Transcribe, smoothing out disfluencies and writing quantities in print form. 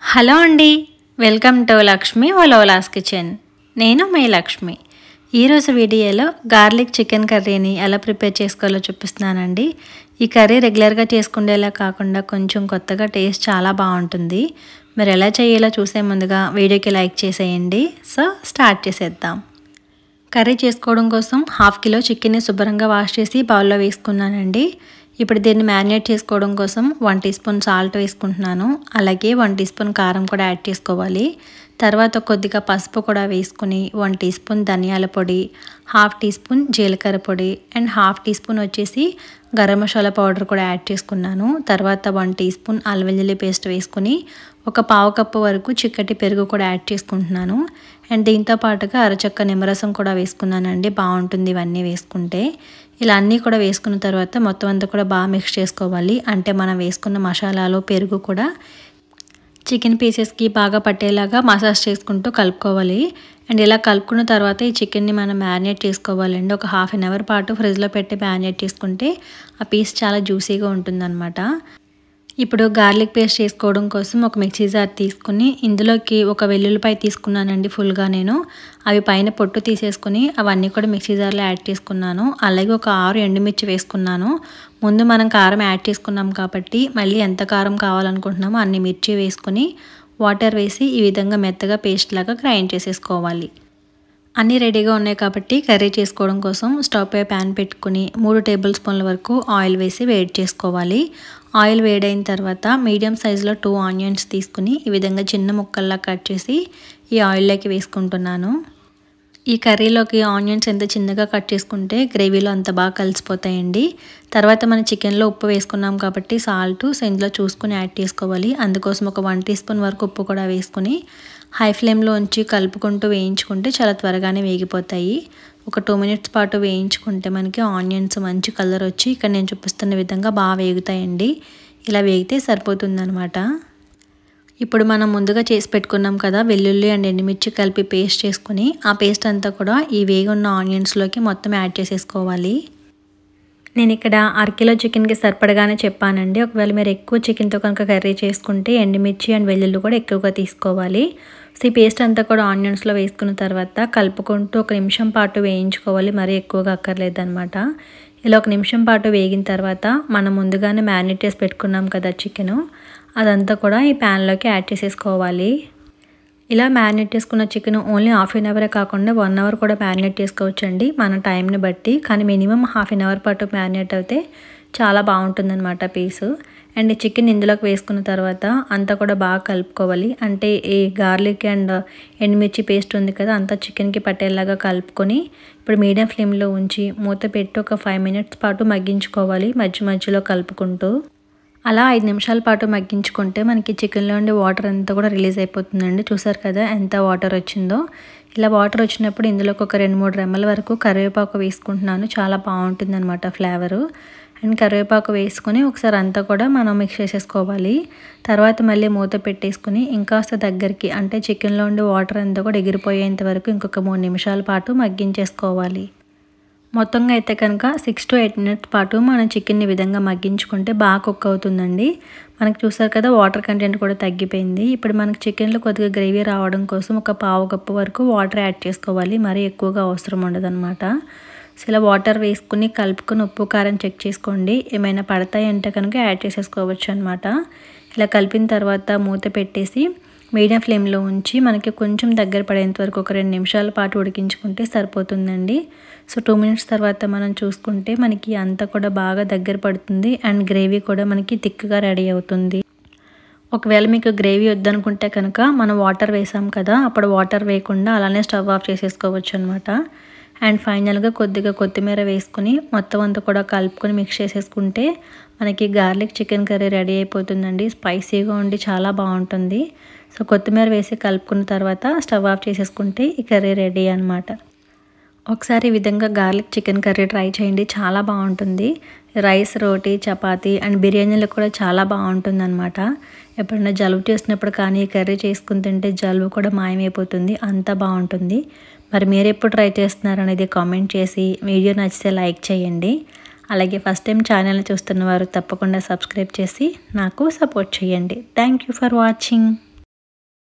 Hello అండి, welcome to Lakshmi వలోలాస్ kitchen. నేను మీ లక్ష్మి. ఈరోజు వీడియోలో గార్లిక్ చికెన్ కర్రీని ఎలా ప్రిపేర్ చేసుకోవాలో చూపిస్తున్నానండి. ఈ కర్రీ రెగ్యులర్గా చేసుకునేలా కాకుండా కొంచెం కొత్తగా టేస్ట్ చాలా బాగుంటుంది. మీరు ఎలా చేయాలో చూసే ముందుగా వీడియోకి లైక్ చేసేయండి. సో స్టార్ట్ చేసేద్దాం. కర్రీ చేసుకోవడం కోసం 1/2 కిలో చికెన్ని శుభ్రంగా వాష్ చేసి బౌల్లో వేసుకున్నానండి. ఇప్పుడు దీన్ని మ్యారినేట్ చేసుకోవడం కోసం 1 టీ స్పూన్ సాల్ట్ వేసుకుంటున్నాను. అలాగే 1 టీ స్పూన్ కారం కూడా యాడ్ చేసుకోవాలి. తర్వాత కొద్దిగా పసుపు కూడా వేసుకుని 1 టీ స్పూన్ ధనియాల పొడి, 1/2 టీ స్పూన్ జీలకర్ర పొడి అండ్ 1/2 టీ స్పూన్ వచ్చేసి గరం మసాలా పౌడర్ కూడా యాడ్ చేసుకున్నాను. తర్వాత 1 టీ స్పూన్ అల్లం వెల్లుల్లి పేస్ట్ వేసుకుని ఒక 1/2 కప్పు వరకు చిక్కటి పెరుగు కూడా యాడ్ చేసుకుంటున్నాను. అండ్ దీంతో పాటుగా అరచక్క నిమ్మరసం కూడా వేసుకున్నానండి. బాగుంటుంది ఇవన్నీ వేసుకుంటే. ఇలా అన్నీ కూడా వేసుకున్న తర్వాత మొత్తం అంతా కూడా బాగా మిక్స్ చేసుకోవాలి. అంటే మనం వేసుకున్న మసాలాలు పెరుగు కూడా చికెన్ పీసెస్కి బాగా పట్టేలాగా మసాజ్ చేసుకుంటూ కలుపుకోవాలి. అండ్ ఇలా కలుపుకున్న తర్వాత ఈ చికెన్ని మనం మ్యారినేట్ చేసుకోవాలండి. ఒక 1/2 అవర్ పాటు ఫ్రిడ్జ్లో పెట్టి మ్యారినేట్ చేసుకుంటే ఆ పీస్ చాలా జ్యూసీగా ఉంటుందన్నమాట. ఇప్పుడు గార్లిక్ పేస్ట్ చేసుకోవడం కోసం ఒక మిక్సీ జార్ తీసుకుని ఇందులోకి ఒక వెల్లుల్లిపాయ తీసుకున్నానండి ఫుల్గా నేను. అవి పైన పొట్టు తీసేసుకుని అవన్నీ కూడా మిక్సీ జార్లో యాడ్ చేసుకున్నాను. అలాగే ఒక 6 ఎండుమిర్చి వేసుకున్నాను. ముందు మనం కారం యాడ్ చేసుకున్నాం కాబట్టి మళ్ళీ ఎంత కారం కావాలనుకుంటున్నామో అన్ని మిర్చి వేసుకుని వాటర్ వేసి ఈ విధంగా మెత్తగా పేస్ట్ లాగా గ్రైండ్ చేసేసుకోవాలి. అన్నీ రెడీగా ఉన్నాయి కాబట్టి కర్రీ చేసుకోవడం కోసం స్టవ్ పై ప్యాన్ పెట్టుకుని 3 టేబుల్ స్పూన్ల వరకు ఆయిల్ వేసి వేడి చేసుకోవాలి. ఆయిల్ వేడైన తర్వాత మీడియం సైజులో 2 ఆనియన్స్ తీసుకుని ఈ విధంగా చిన్న ముక్కల్లా కట్ చేసి ఈ ఆయిల్లోకి వేసుకుంటున్నాను. ఈ కర్రీలోకి ఆనియన్స్ ఎంత చిన్నగా కట్ చేసుకుంటే గ్రేవీలో అంత బాగా కలిసిపోతాయండి. తర్వాత మనం చికెన్లో ఉప్పు వేసుకున్నాం కాబట్టి సాల్ట్ ఇందులో చూసుకుని యాడ్ చేసుకోవాలి. అందుకోసం ఒక 1 టీ స్పూన్ వరకు ఉప్పు కూడా వేసుకుని హై ఫ్లేమ్లో ఉంచి కలుపుకుంటూ వేయించుకుంటే చాలా త్వరగానే వేగిపోతాయి. ఒక 2 మినిట్స్ పాటు వేయించుకుంటే మనకి ఆనియన్స్ మంచి కలర్ వచ్చి ఇక్కడ నేను చూపిస్తున్న విధంగా బాగా వేగుతాయండి. ఇలా వేగితే సరిపోతుందన్నమాట. ఇప్పుడు మనం ముందుగా చేసి పెట్టుకున్నాం కదా వెల్లుల్లి అండ్ ఎండుమిర్చి కలిపి పేస్ట్ చేసుకుని ఆ పేస్ట్ అంతా కూడా ఈ వేగున్న ఆనియన్స్లోకి మొత్తం యాడ్ చేసేసుకోవాలి. నేను ఇక్కడ 1/2 కిలో చికెన్కి సరిపడగానే చెప్పానండి. ఒకవేళ మీరు ఎక్కువ చికెన్తో కనుక కర్రీ చేసుకుంటే ఎండుమిర్చి అండ్ వెల్లుల్లి కూడా ఎక్కువగా తీసుకోవాలి. సో ఈ పేస్ట్ అంతా కూడా ఆనియన్స్లో వేసుకున్న తర్వాత కలుపుకుంటూ 1 నిమిషం పాటు వేయించుకోవాలి. మరీ ఎక్కువగా అక్కర్లేదు అనమాట. ఇలా 1 నిమిషం పాటు వేగిన తర్వాత మనం ముందుగానే మ్యారినేట్ చేసి పెట్టుకున్నాం కదా చికెను, అదంతా కూడా ఈ ప్యాన్లోకి యాడ్ చేసేసుకోవాలి. ఇలా మ్యారినేట్ చేసుకున్న చికెన్ ఓన్లీ 1/2 అవరే కాకుండా 1 అవర్ కూడా మ్యారినేట్ చేసుకోవచ్చండి మన టైంని బట్టి. కానీ మినిమం 1/2 అవర్ పాటు మ్యారినేట్ అయితే చాలా బాగుంటుందన్నమాట పీసు. అండ్ ఈ చికెన్ ఇందులోకి వేసుకున్న తర్వాత అంతా కూడా బాగా కలుపుకోవాలి. అంటే ఈ గార్లిక్ అండ్ ఎండుమిర్చి పేస్ట్ ఉంది కదా అంతా చికెన్కి పట్టేలాగా కలుపుకొని ఇప్పుడు మీడియం ఫ్లేమ్లో ఉంచి మూత పెట్టి ఒక 5 మినిట్స్ పాటు మగ్గించుకోవాలి మధ్య మధ్యలో కలుపుకుంటూ. అలా 5 నిమిషాల పాటు మగ్గించుకుంటే మనకి చికెన్లో ఉండే వాటర్ అంతా కూడా రిలీజ్ అయిపోతుందండి. చూసారు కదా ఎంత వాటర్ వచ్చిందో. ఇలా వాటర్ వచ్చినప్పుడు ఇందులోకి ఒక 2-3 రెమ్మల వరకు కరివేపాకు వేసుకుంటున్నాను. చాలా బాగుంటుంది అనమాట ఫ్లేవరు. అండ్ కరివేపాకు వేసుకొని ఒకసారి అంతా కూడా మనం మిక్స్ చేసేసుకోవాలి. తర్వాత మళ్ళీ మూత పెట్టేసుకుని ఇంకాస్త దగ్గరికి అంటే చికెన్లో ఉండే వాటర్ అంతా కూడా ఎగిరిపోయేంత వరకు ఇంకొక 3 నిమిషాల పాటు మగ్గించేసుకోవాలి. మొత్తంగా అయితే కనుక 6 to 8 మినిట్స్ పాటు మనం చికెన్ని విధంగా మగ్గించుకుంటే బాగా కుక్ అవుతుందండి. మనకు చూసారు కదా వాటర్ కంటెంట్ కూడా తగ్గిపోయింది. ఇప్పుడు మనకి చికెన్లో కొద్దిగా గ్రేవీ రావడం కోసం ఒక 1/2 కప్పు వరకు వాటర్ యాడ్ చేసుకోవాలి. మరీ ఎక్కువగా అవసరం ఉండదన్నమాట. సో ఇలా వాటర్ వేసుకుని కలుపుకొని ఉప్పు కారం చెక్ చేసుకోండి. ఏమైనా పడతాయంటే కనుక యాడ్ చేసేసుకోవచ్చు అనమాట. ఇలా కలిపిన తర్వాత మూత పెట్టేసి మీడియం ఫ్లేమ్లో ఉంచి మనకి కొంచెం దగ్గర పడేంత వరకు ఒక 2 నిమిషాల పాటు ఉడికించుకుంటే సరిపోతుందండి. సో 2 మినిట్స్ తర్వాత మనం చూసుకుంటే మనకి అంతా కూడా బాగా దగ్గర పడుతుంది అండ్ గ్రేవీ కూడా మనకి థిక్గా రెడీ అవుతుంది. ఒకవేళ మీకు గ్రేవీ వద్దనుకుంటే కనుక మనం వాటర్ వేసాం కదా అప్పుడు వాటర్ వేయకుండా అలానే స్టవ్ ఆఫ్ చేసేసుకోవచ్చు అనమాట. అండ్ ఫైనల్గా కొద్దిగా కొత్తిమీర వేసుకుని మొత్తం అంతా కూడా కలుపుకొని మిక్స్ చేసేసుకుంటే మనకి గార్లిక్ చికెన్ కర్రీ రెడీ అయిపోతుందండి. స్పైసీగా ఉండి చాలా బాగుంటుంది. సో కొత్తిమీర వేసి కలుపుకున్న తర్వాత స్టవ్ ఆఫ్ చేసేసుకుంటే ఈ కర్రీ రెడీ అనమాట. ఒకసారి ఈ విధంగా గార్లిక్ చికెన్ కర్రీ ట్రై చేయండి. చాలా బాగుంటుంది. రైస్, రోటీ, చపాతీ అండ్ బిర్యానీలో కూడా చాలా బాగుంటుంది అనమాట. ఎప్పుడైనా జలుబు చేసినప్పుడు కానీ ఈ కర్రీ చేసుకుని తింటే జలుబు కూడా మాయమైపోతుంది. అంత బాగుంటుంది. మరి మీరు ఎప్పుడు ట్రై చేస్తున్నారు అనేది కామెంట్ చేసి వీడియో నచ్చితే లైక్ చేయండి. అలాగే ఫస్ట్ టైం ఛానల్ని చూస్తున్న వారు తప్పకుండా సబ్స్క్రైబ్ చేసి నాకు సపోర్ట్ చేయండి. Thank you for watching.